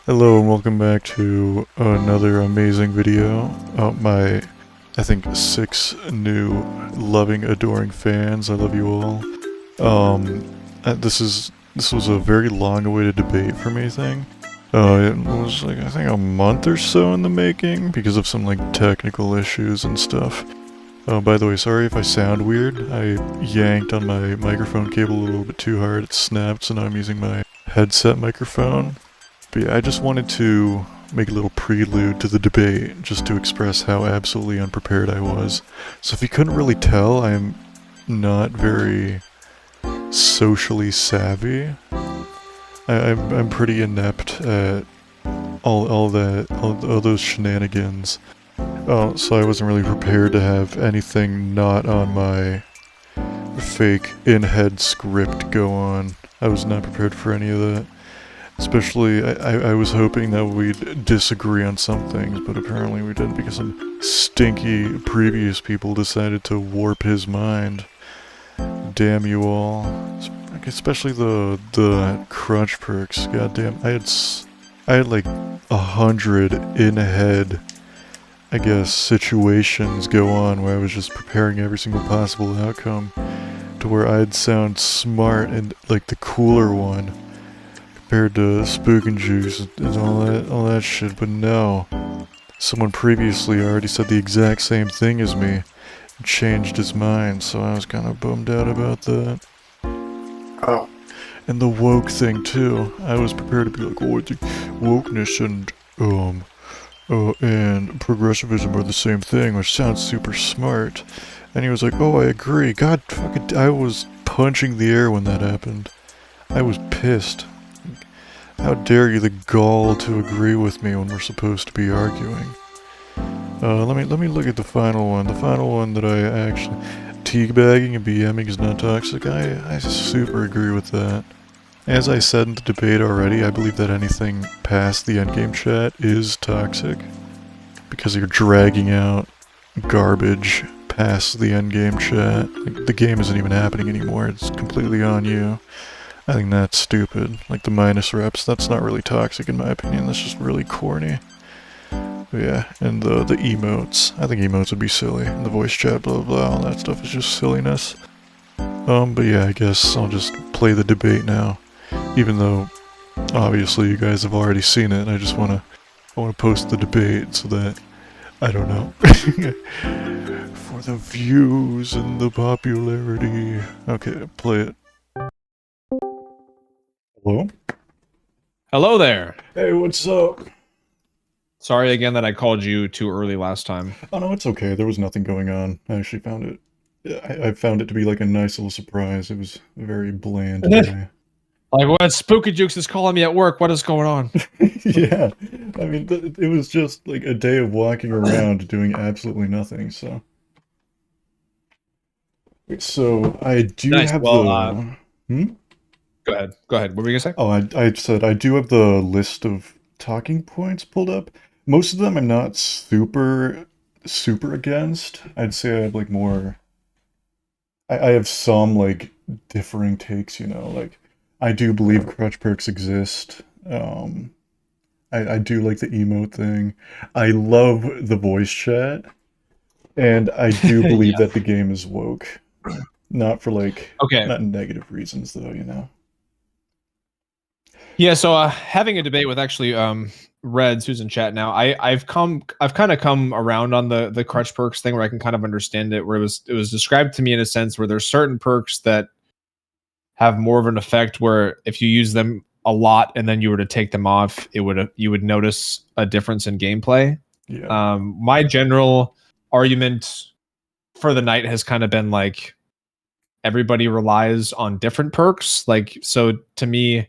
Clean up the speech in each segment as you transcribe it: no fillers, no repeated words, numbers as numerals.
Hello and welcome back to another amazing video. My, I think, 6 new loving, adoring fans. I love you all. This was a very long-awaited debate for me thing. It was like I think a month or so in the making because of some like technical issues and stuff. By the way, sorry if I sound weird. I yanked on my microphone cable a little bit too hard. It snapped, so now I'm using my headset microphone. But yeah, I just wanted to make a little prelude to the debate, just to express how absolutely unprepared I was. So if you couldn't really tell, I'm not very socially savvy. I'm pretty inept at all those shenanigans. So I wasn't really prepared to have anything not on my fake in-head script go on. I was not prepared for any of that. Especially, I was hoping that we'd disagree on some things, but apparently we didn't because some stinky previous people decided to warp his mind. Damn you all. Especially the crunch perks. Goddamn, I had like 100 in-head, I guess, situations go on where I was just preparing every single possible outcome to where I'd sound smart and like the cooler one compared to Spook and Juice and all that shit, but no. Someone previously already said the exact same thing as me and changed his mind, so I was kind of bummed out about that. Oh. And the woke thing too. I was prepared to be like, oh, I think wokeness and progressivism are the same thing, which sounds super smart. And he was like, oh, I agree. God fucking, I was punching the air when that happened. I was pissed. How dare you the gall to agree with me when we're supposed to be arguing? Let me look at the final one. The final one that I actually... Teabagging and BMing is not toxic. I super agree with that. As I said in the debate already, I believe that anything past the endgame chat is toxic. Because you're dragging out garbage past the endgame chat. Like, the game isn't even happening anymore. It's completely on you. I think that's stupid. Like the minus reps, that's not really toxic in my opinion, that's just really corny. But yeah, and the emotes. I think emotes would be silly. And the voice chat, blah blah, all that stuff is just silliness. But yeah, I guess I'll just play the debate now. Even though, obviously, you guys have already seen it, I just wanna post the debate so that, I don't know, for the views and the popularity. Okay, play it. Hello? Hello there. Hey, what's up? Sorry again that I called you too early last time. Oh no, it's okay. There was nothing going on. I actually found it. I found it to be like a nice little surprise. It was very bland today. Like, what? Spooky Jukes is calling me at work. What is going on? Yeah, I mean, it was just like a day of walking around doing absolutely nothing. So, so I do Nice. have Well, the. Hmm? Go ahead. Go ahead. What were you gonna say? Oh, I said I do have the list of talking points pulled up. Most of them I'm not super against. I'd say I have like more. I have some like differing takes, you know, like I do believe crutch perks exist. I do like the emote thing. I love the voice chat, and I do believe Yeah. that the game is woke. Not for like Okay. not negative reasons though, you know. Yeah. So, having a debate with actually Reds, who's in chat now. I've kind of come around on the crutch perks thing where I can kind of understand it. Where it was described to me in a sense where there's certain perks that have more of an effect where if you use them a lot and then you were to take them off, you would notice a difference in gameplay. Yeah. My general argument for the night has kind of been like everybody relies on different perks. Like, so to me,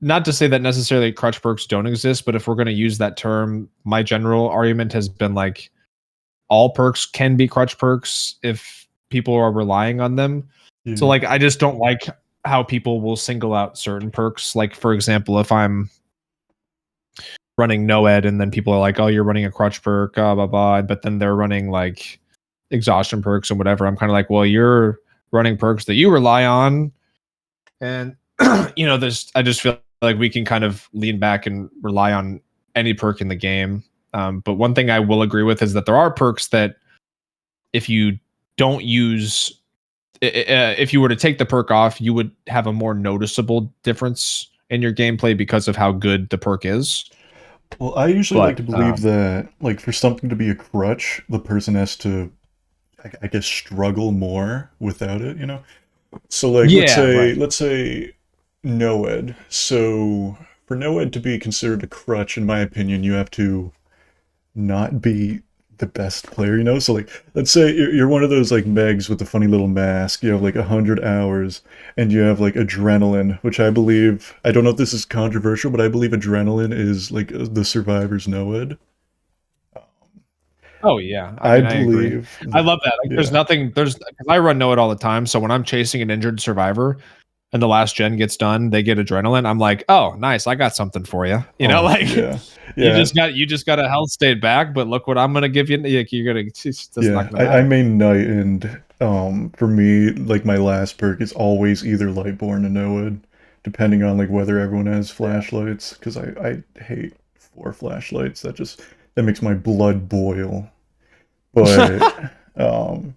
not to say that necessarily crutch perks don't exist, but if we're going to use that term, my general argument has been like all perks can be crutch perks if people are relying on them. Yeah. So like I just don't like how people will single out certain perks. Like for example, if I'm running Noed and then people are like, "Oh, you're running a crutch perk, blah blah blah," but then they're running like exhaustion perks and whatever. I'm kind of like, "Well, you're running perks that you rely on," and you know, I just feel like we can kind of lean back and rely on any perk in the game. But one thing I will agree with is that there are perks that if you don't use, if you were to take the perk off, you would have a more noticeable difference in your gameplay because of how good the perk is. Well, I usually But, like to believe that, like, for something to be a crutch, the person has to, I guess, struggle more without it, you know? So, like, Yeah, right. let's say Noed. So, for Noed to be considered a crutch, in my opinion, you have to not be the best player, you know? So, like, let's say you're one of those, like, Megs with the funny little mask. You have, like, 100 hours, and you have, like, adrenaline, which I believe, I don't know if this is controversial, but I believe adrenaline is, like, the survivor's Noed. Oh yeah, I I mean I agree. believe I that, love that. Like, there's yeah. nothing. Cause I run know it all the time. So when I'm chasing an injured survivor, and the last gen gets done, they get adrenaline. I'm like, oh, nice, I got something for you. You know, Oh, like yeah. Yeah. you just got a health state back, but look what I'm gonna give you. Like, you're gonna, that's not Yeah, gonna I matter. main Knight, and for me, like my last perk is always either Lightborn or Noed, depending on like whether everyone has flashlights. Because I hate 4 flashlights. That makes my blood boil. But um,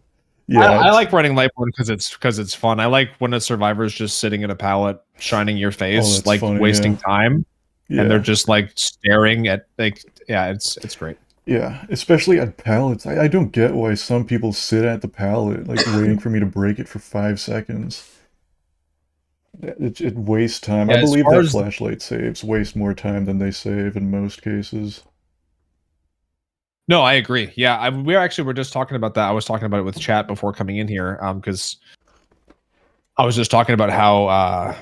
yeah, I it's like running Lightborn because it's fun. I like when a survivor's just sitting in a pallet, shining your oh face, that's like funny. wasting Yeah, time, and they're yeah, just like staring at like, yeah, it's great. yeah. Especially at pallets, I don't get why some people sit at the pallet like waiting for me to break it for 5 seconds. It wastes time. I Yeah, as believe far that as flashlight saves waste more time than they save in most cases. no, I agree. Yeah, we actually were just talking about that. I was talking about it with chat before coming in here, because I was just talking about how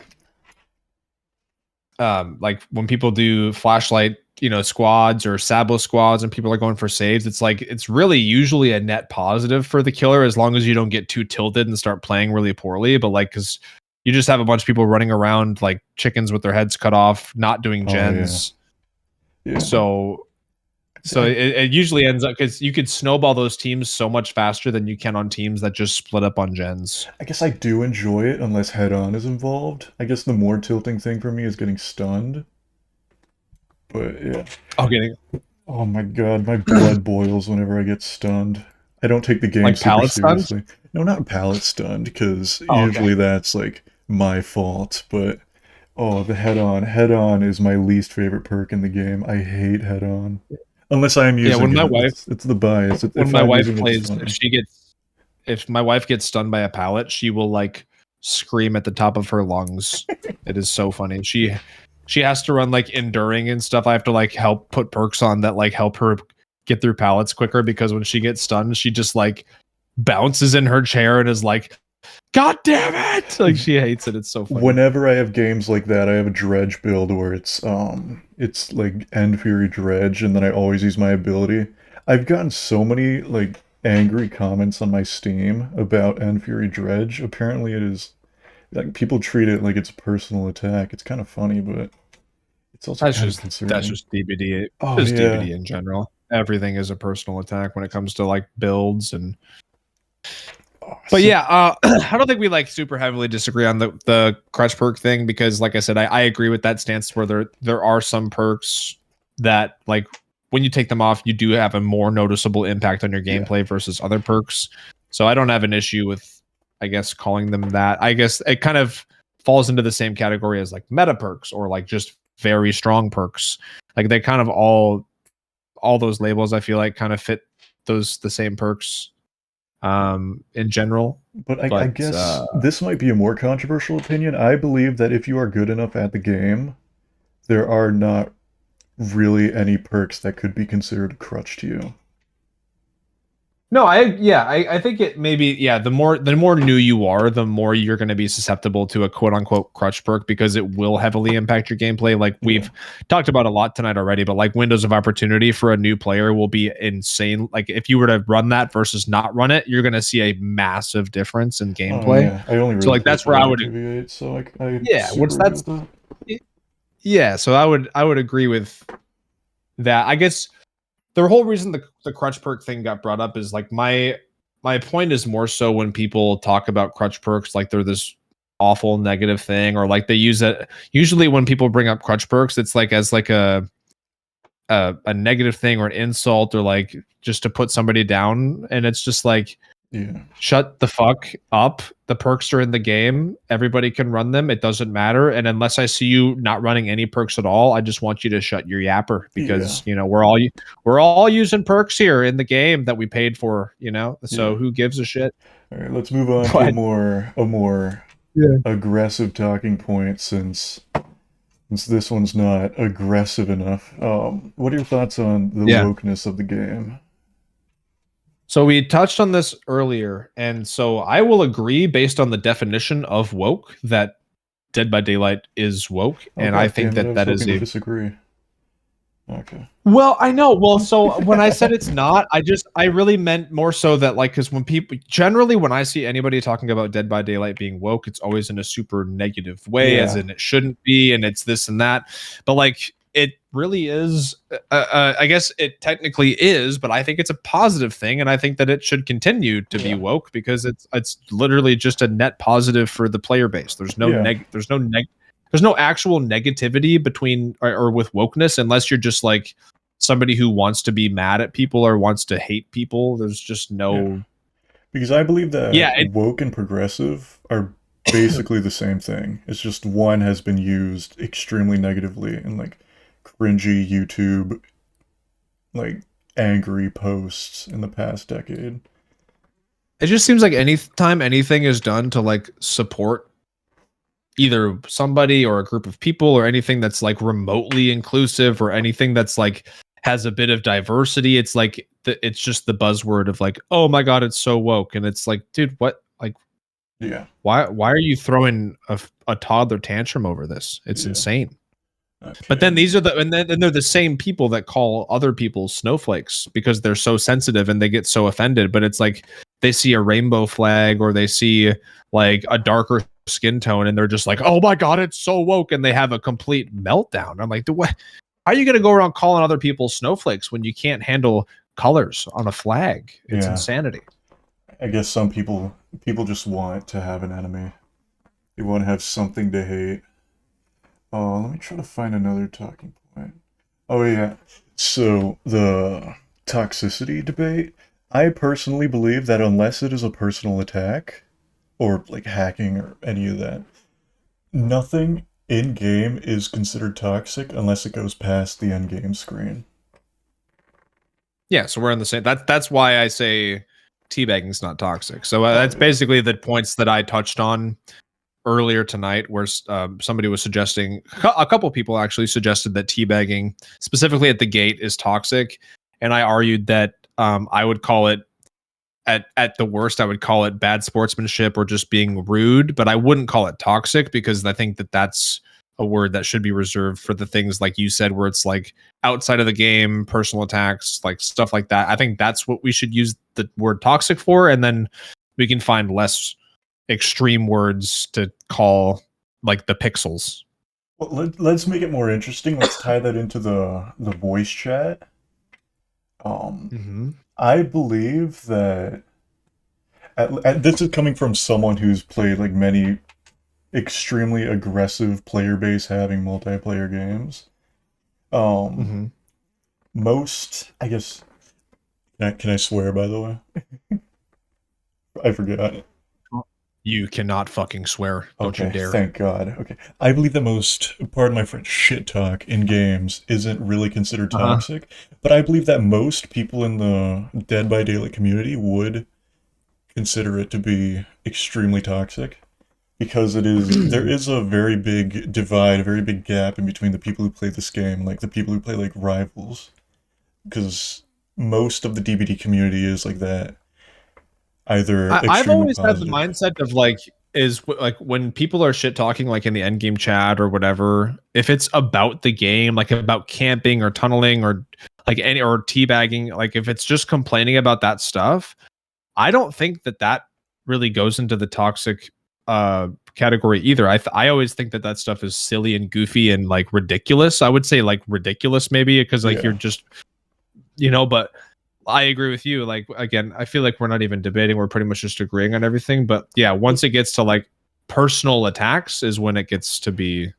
like when people do flashlight, you know, squads or Sabo squads, and people are going for saves, it's like it's really usually a net positive for the killer as long as you don't get too tilted and start playing really poorly. But like, because you just have a bunch of people running around like chickens with their heads cut off, not doing Oh yeah, gens. yeah. So it usually ends up because you could snowball those teams so much faster than you can on teams that just split up on gens. I guess I do enjoy it unless head-on is involved. I guess the more tilting thing for me is getting stunned. But yeah. Okay, Oh my god, my blood boils whenever I get stunned. I don't take the game like super pallet stuns. seriously. No, not pallet stunned, because Oh, okay. usually that's like my fault. But oh, the head-on. Head-on is my least favorite perk in the game. I hate head-on. Unless I am Yeah, using it. It's the bias. when If my I'm wife using it, it's plays, funny. if my wife gets stunned by a pallet, she will like scream at the top of her lungs. It is so funny. She has to run like enduring and stuff. I have to like help put perks on that like help her get through pallets quicker because when she gets stunned, she just like bounces in her chair and is like, "God damn it!" Like she hates it. It's so funny. Whenever I have games like that, I have a dredge build where it's like End Fury Dredge, and then I always use my ability. I've gotten so many like angry comments on my Steam about End Fury Dredge. Apparently it is like people treat it like it's a personal attack. It's kind of funny, but it's also kind of That's concerning. just DBD. Oh Just yeah. DBD in general. Everything is a personal attack when it comes to like builds and Oh, but yeah, I don't think we like super heavily disagree on the crutch perk thing because, like I said, I agree with that stance where there are some perks that like when you take them off, you do have a more noticeable impact on your yeah. gameplay versus other perks. So I don't have an issue with, I guess, calling them that. I guess it kind of falls into the same category as like meta perks or like just very strong perks. Like they kind of all those labels I feel like kind of fit those the same perks in general. But I But guess this might be a more controversial opinion. I believe that if you are good enough at the game, there are not really any perks that could be considered a crutch to you. no, I think it maybe yeah, the more new you are, the more you're going to be susceptible to a quote unquote crutch perk because it will heavily impact your gameplay. Like Yeah. we've talked about a lot tonight already, but like windows of opportunity for a new player will be insane. Like if you were to run that versus not run it, you're going to see a massive difference in Oh gameplay. yeah, I only So really like play that's where I Fallout would TV8, so I yeah, once super agree that's with that. yeah, so I would agree with that. I guess the whole reason the crutch perk thing got brought up is like my point is more so when people talk about crutch perks like they're this awful negative thing, or like they use it. Usually when people bring up crutch perks, it's like as like a negative thing or an insult, or like just to put somebody down. And it's just like, Yeah. shut the fuck up. The perks are in the game. Everybody can run them. It doesn't matter. And unless I see you not running any perks at all, I just want you to shut your yapper, because you know we're all using perks here in the game that we paid for. You know, so who gives a shit? All right, let's move on to a more aggressive talking point, since this one's not aggressive enough. What are your thoughts on the wokeness of the game? So we touched on this earlier, and so I will agree based on the definition of woke that Dead by Daylight is woke, and I think that is a disagree. Okay. Well, I know. Well, so when I said it's not, I really meant more so that, like, because when people generally, when I see anybody talking about Dead by Daylight being woke, it's always in a super negative way, as in it shouldn't be, and it's this and that. But like, it really is. I guess it technically is, but I think it's a positive thing, and I think that it should continue to be woke, because it's literally just a net positive for the player base. There's no there's no actual negativity between or with wokeness, unless you're just like somebody who wants to be mad at people or wants to hate people. There's just no. Because I believe that woke and progressive are basically the same thing. It's just one has been used extremely negatively in like cringy YouTube, like angry posts in the past decade. It just seems like anytime anything is done to like support either somebody or a group of people, or anything that's like remotely inclusive, or anything that's like has a bit of diversity, it's like it's just the buzzword of like, oh my god, it's so woke. And it's like, dude, what? Like, why are you throwing a toddler tantrum over this? It's insane. Okay. But then these are and they're the same people that call other people snowflakes because they're so sensitive and they get so offended. But it's like they see a rainbow flag, or they see like a darker skin tone, and they're just like, oh my god, it's so woke, and they have a complete meltdown. I'm like, what? How are you going to go around calling other people snowflakes when you can't handle colors on a flag? It's insanity. I guess some people just want to have an enemy. They want to have something to hate. Let me try to find another talking point. Oh yeah, so the toxicity debate. I personally believe that unless it is a personal attack, or like hacking or any of that, nothing in-game is considered toxic unless it goes past the end-game screen. Yeah, so we're in the same. That's why I say teabagging is not toxic. So that's basically the points that I touched on earlier tonight, where somebody was suggesting, a couple people actually suggested that teabagging, specifically at the gate, is toxic, and I argued that I would call it, at the worst, I would call it bad sportsmanship or just being rude, but I wouldn't call it toxic, because I think that that's a word that should be reserved for the things like you said, where it's like outside of the game, personal attacks, like stuff like that. I think that's what we should use the word toxic for, and then we can find less extreme words to call, like the pixels. Well, let's make it more interesting. Let's tie that into the voice chat. I believe that this is coming from someone who's played like many extremely aggressive player base having multiplayer games. Most, I guess, can I swear, by the way? I forgot. You cannot fucking swear. Don't you dare. Thank God. Okay. I believe that most, pardon my French, shit talk in games isn't really considered toxic, but I believe that most people in the Dead by Daylight community would consider it to be extremely toxic, because it is there is a very big divide, a very big gap in between the people who play this game, like the people who play like Rivals, because most of the DBD community is like that. I've always had the mindset of like, is like when people are shit talking like in the end game chat or whatever, if it's about the game, like about camping or tunneling or like or teabagging, like if it's just complaining about that stuff, I don't think that really goes into the toxic category either. I always think that stuff is silly and goofy and like ridiculous. I would say like ridiculous maybe, because like you're just, but I agree with you. Like, again, I feel like we're not even debating. We're pretty much just agreeing on everything. But yeah, once it gets to like personal attacks is when it gets to be.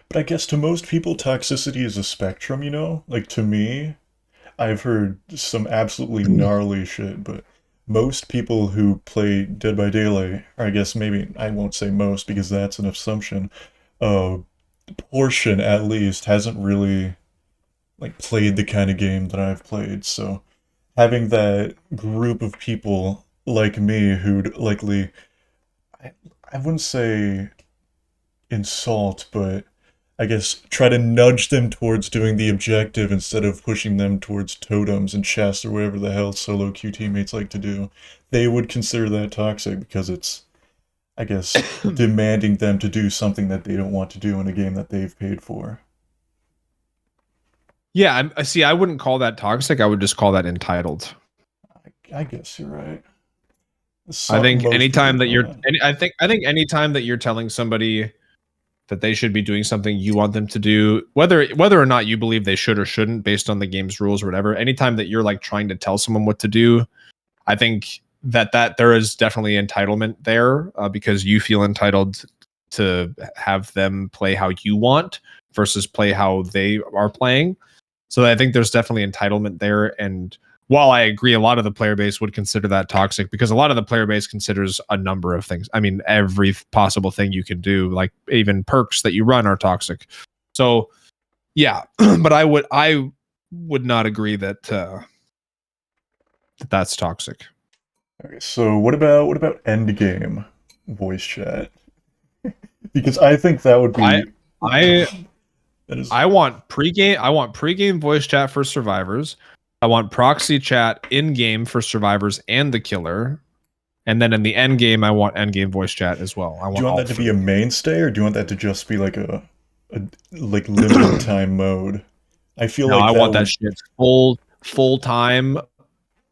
But I guess to most people, toxicity is a spectrum, you know? Like, to me, I've heard some absolutely gnarly shit, but most people who play Dead by Daylight, or I guess maybe I won't say most because that's an assumption, portion at least hasn't really like played the kind of game that I've played. So having that group of people like me who'd likely, I, I wouldn't say insult, but I guess try to nudge them towards doing the objective instead of pushing them towards totems and chests or whatever the hell solo queue teammates like to do. They would consider that toxic because it's, I guess, demanding them to do something that they don't want to do in a game that they've paid for. Yeah, I see. I wouldn't call that toxic. I would just call that entitled. I guess you're right. I think Most anytime people that you're, are. I think anytime that you're telling somebody that they should be doing something you want them to do, whether or not you believe they should or shouldn't based on the game's rules or whatever, anytime that you're like trying to tell someone what to do, I think that there is definitely entitlement there, because you feel entitled to have them play how you want versus play how they are playing. So I think there's definitely entitlement there. And while I agree, a lot of the player base would consider that toxic because a lot of the player base considers a number of things. I mean, every possible thing you can do, like even perks that you run are toxic. So yeah, but I would not agree that that's toxic. Okay, so what about end game voice chat? Because I think that would be I that is I want pregame voice chat for survivors. I want proxy chat in game for survivors and the killer. And then in the end game, I want end game voice chat as well. I do want you want all that to be a three. mainstay or do you want that to just be like a like limited time mode? I feel No, like I want that that would shit full time,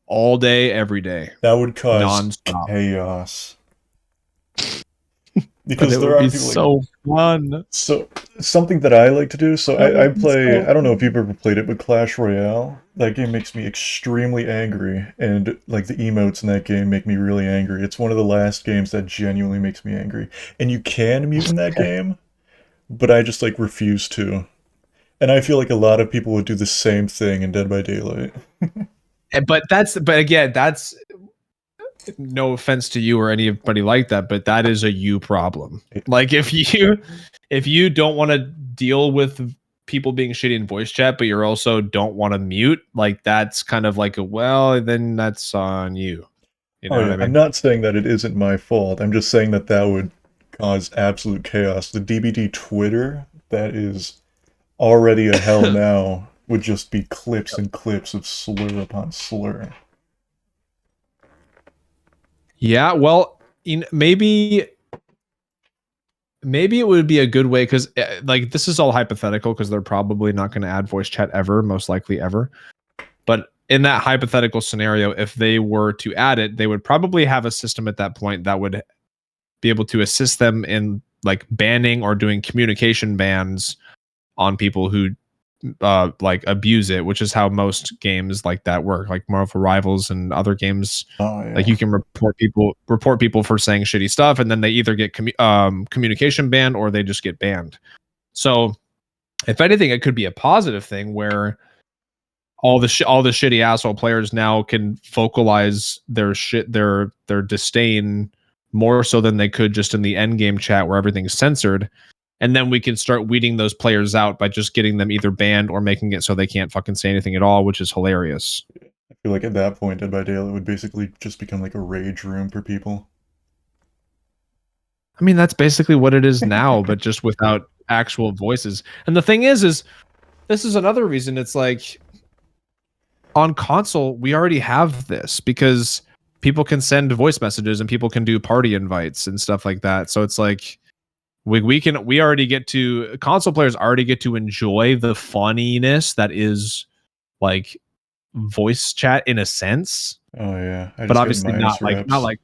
all day, every day, that would cause nonstop. chaos. But Because it there would are be people like so fun. so something that I like to do, so That I would be play, so I don't know if fun. you've ever played it, but Clash Royale, that game makes me extremely angry, and like the emotes in that game make me really angry. It's one of the last games that genuinely makes me angry. And you can mute in that game, but I just like refuse to. And I feel like a lot of people would do the same thing in Dead by Daylight. But again, that's no offense to you or anybody like that, but that is a you problem. Like if you don't want to deal with people being shitty in voice chat, but you're also don't want to mute, like that's kind of like a, well, then that's on you. You Oh know what yeah, I I'm mean? not saying that it isn't my fault. I'm just saying that that would cause absolute chaos. The DBD Twitter, that is already a hell now, would just be clips and clips of slur upon slur. Yeah, well, maybe it would be a good way because like this is all hypothetical because they're probably not going to add voice chat ever, most likely ever. But in that hypothetical scenario, if they were to add it, they would probably have a system at that point that would be able to assist them in like banning or doing communication bans on people who like abuse it, which is how most games like that work, like Marvel Rivals and other games. Oh Like yeah. you can report people for saying shitty stuff, and then they either get communication banned or they just get banned. So, if anything, it could be a positive thing where all the shitty asshole players now can vocalize their disdain more so than they could just in the end game chat where everything's censored, and then we can start weeding those players out by just getting them either banned or making it so they can't fucking say anything at all, which is hilarious. I feel like at that point, Dead by Daylight would basically just become like a rage room for people. I mean, that's basically what it is now, but just without actual voices. And the thing is this is another reason it's like on console, we already have this because people can send voice messages and people can do party invites and stuff like that. So it's like we already get to console players already get to enjoy the funniness that is like voice chat in a sense, Oh yeah, I but just get obviously minus not reps. like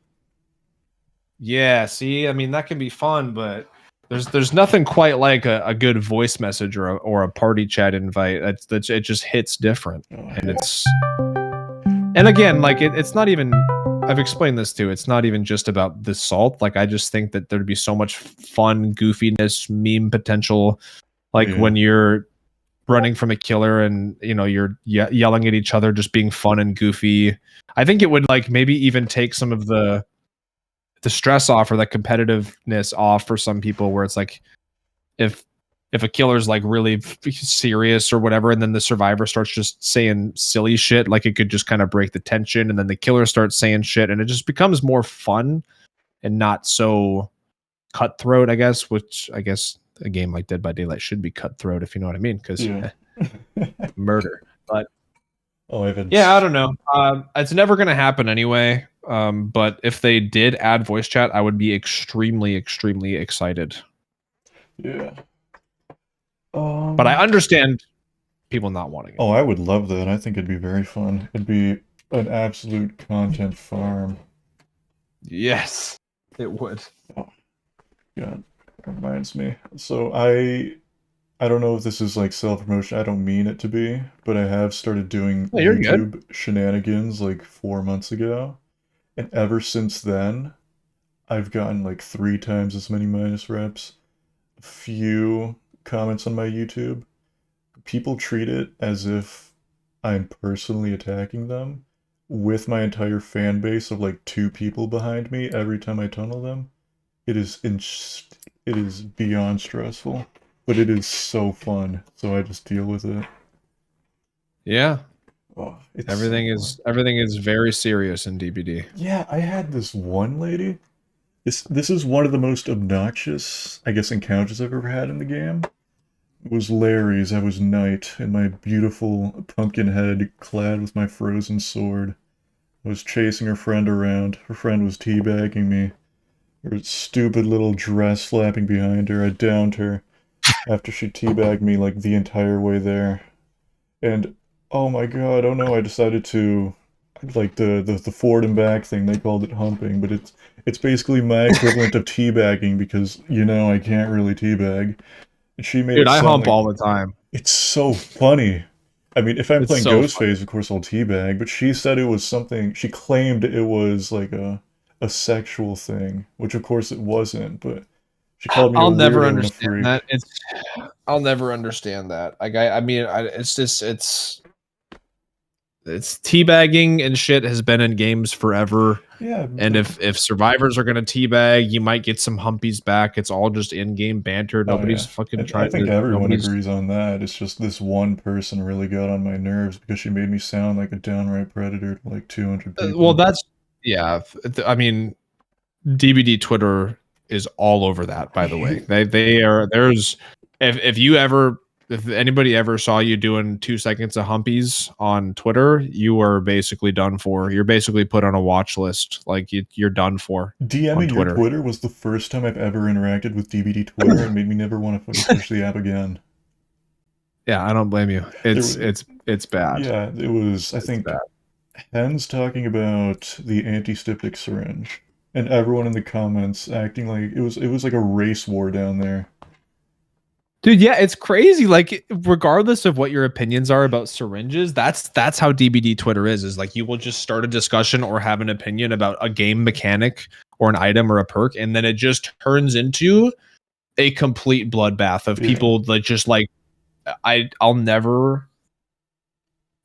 yeah, see, I mean that can be fun, but there's nothing quite like a good voice message or a party chat invite. It just hits different. Oh And yeah. it's and again, like it's not even I've explained this too. It's not even just about the salt. Like I just think that there'd be so much fun, goofiness, meme potential. Like Yeah. when you're running from a killer and you're yelling at each other, just being fun and goofy. I think it would like maybe even take some of the stress off or the competitiveness off for some people, where it's like if a killer's like really serious or whatever, and then the survivor starts just saying silly shit, like it could just kind of break the tension, and then the killer starts saying shit, and it just becomes more fun and not so cutthroat, I guess. Which I guess a game like Dead by Daylight should be cutthroat, if you know what I mean, because Yeah. murder. But Oh, I haven't. yeah, I don't know. It's never going to happen anyway. But if they did add voice chat, I would be extremely, extremely excited. Yeah. But I understand people not wanting it. Oh, I would love that. I think it'd be very fun. It'd be an absolute content farm. Yes, it would. Oh, God, that reminds me. So I don't know if this is like self-promotion. I don't mean it to be, but I have started doing Oh, you're good. YouTube shenanigans like 4 months ago. And ever since then, I've gotten like 3 times as many minus reps, a few comments on my YouTube. People treat it as if I'm personally attacking them with my entire fan base of like 2 people behind me every time I tunnel them. It is it is beyond stressful, but it is so fun. So I just deal with it. Yeah, Oh, it's everything so is fun. everything is very serious in DBD. Yeah, I had this one lady. This is one of the most obnoxious, I guess, encounters I've ever had in the game. It was Larry's. I was knight in my beautiful pumpkin head, clad with my frozen sword. I was chasing her friend around. Her friend was teabagging me. Her stupid little dress flapping behind her. I downed her after she teabagged me like the entire way there. And oh my god, oh no, I decided to like the forward and back thing, they called it humping, but it's basically my equivalent of teabagging because I can't really teabag. And she made Dude, it I sound hump like all the time. it's so funny. I mean, if I'm It's playing so funny. Ghostface, of course I'll teabag, but she said it was something, she claimed it was like a sexual thing, which of course it wasn't, but she called me a I'll never weirdo and a understand freak. that. I'll never understand that. Like I mean, it's just it's teabagging and shit has been in games forever. Yeah, And if survivors are gonna teabag, you might get some humpies back. It's all just in-game banter. oh yeah. Nobody's fucking I trying think to. everyone Nobody's. agrees on that. It's just this one person really got on my nerves because she made me sound like a downright predator to like 200 Well, people. that's yeah. I mean, DBD Twitter is all over that. I By the way, hate. they are. There's if anybody ever saw you doing 2 seconds of humpies on Twitter, you are basically done for. You're basically put on a watch list. Like you're done for on DMing your Twitter. Twitter was the first time I've ever interacted with DBD Twitter and made me never want to fucking touch the app again. Yeah, I don't blame you. There It's was, it's bad. yeah, it was, I It's think, bad. Hens talking about the anti-styptic syringe, and everyone in the comments acting like it was like a race war down there. Dude, yeah, it's crazy. Like, regardless of what your opinions are about syringes, that's how DBD Twitter is like you will just start a discussion or have an opinion about a game mechanic or an item or a perk, and then it just turns into a complete bloodbath of Yeah. people that just like I'll never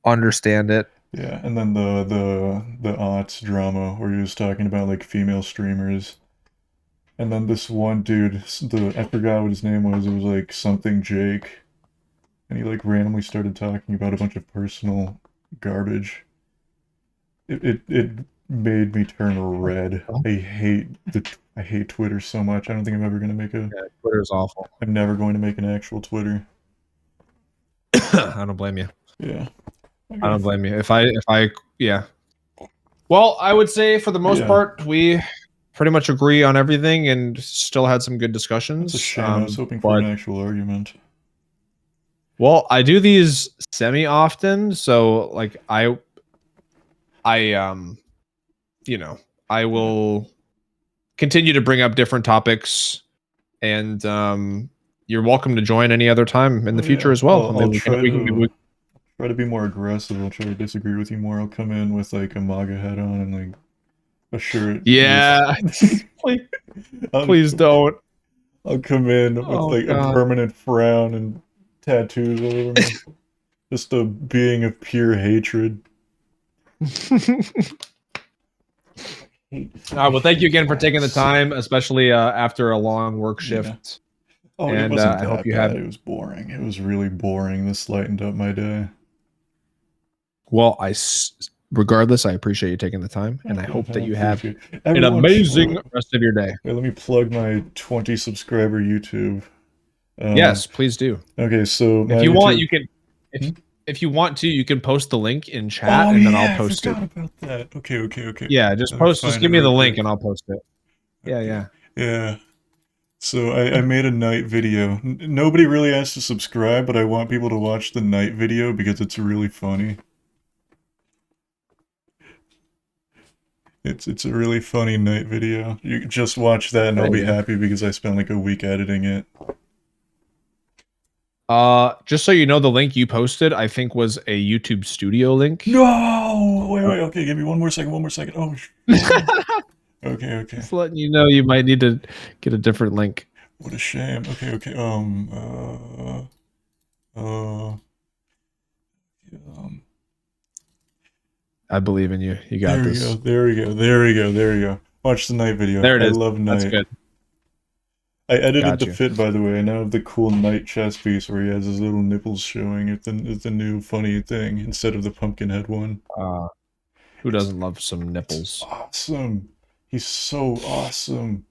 understand it. Yeah, and then the aughts drama where he was talking about like female streamers. And then this one dude, I forgot what his name was. It was like something Jake, and he like randomly started talking about a bunch of personal garbage. It made me turn red. I hate Twitter so much. I don't think I'm ever gonna make a. Yeah, Twitter's awful. I'm never going to make an actual Twitter. I don't blame you. Yeah. I don't blame you. If I yeah. Well, I would say for the most Yeah. part we pretty much agree on everything and still had some good discussions. It's a shame. I was hoping for but an actual argument. well, I do these semi often, so like I I will continue to bring up different topics, and you're welcome to join any other time in the Oh, future yeah. as well. I'll, I mean, I'll try we can to try to be more aggressive. I'll try to disagree with you more. I'll come in with like a MAGA hat on and like a shirt. Yeah. please, please don't. I'll come in with Oh, like a God. permanent frown and tattoos all over me. Just a being of pure hatred. All right. Well, thank you again for taking the time, especially after a long work Yeah. shift. Oh, it And wasn't I that hope you bad. have. It was boring. It was really boring. This lightened up my day. Well, regardless, I appreciate you taking the time, and I Okay, hope that I you have appreciate it. an Everyone, amazing rest of your day. wait, let me plug my 20 subscriber YouTube. Yes, please do. Okay, so my If you want, YouTube. you can. If you want to, you can post the link in chat, Oh and then yeah, I'll I post it. forgot about that. Okay. Yeah, just Let me post. Just find give it me the real link, quick. and I'll post it. Yeah, Okay. yeah. Yeah. So I made a night video. Nobody really has to subscribe, but I want people to watch the night video because it's really funny. It's a really funny night video. You can just watch that and I'll Thank be you. happy because I spent like a week editing it. Just so you know, the link you posted, I think, was a YouTube Studio link. No! Wait, okay, give me one more second. Oh, okay. Just letting you know, you might need to get a different link. What a shame. Okay. I believe in you. You got this. There we go. Watch the night video. There it I is. love That's night. good. I edited Got the you. fit, by the way. I now have the cool night chest piece where he has his little nipples showing. It's the new funny thing instead of the pumpkin head one. Who doesn't love some nipples? Awesome. He's so awesome.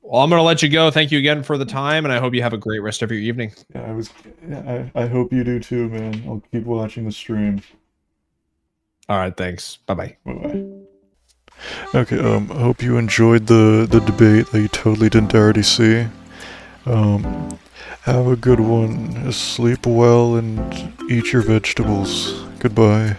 Well, I'm gonna let you go. Thank you again for the time, and I hope you have a great rest of your evening. I hope you do too, man. I'll keep watching the stream. All right, thanks. Bye-bye. Bye-bye. Okay, hope you enjoyed the debate that you totally didn't already see. Have a good one. Sleep well and eat your vegetables. Goodbye.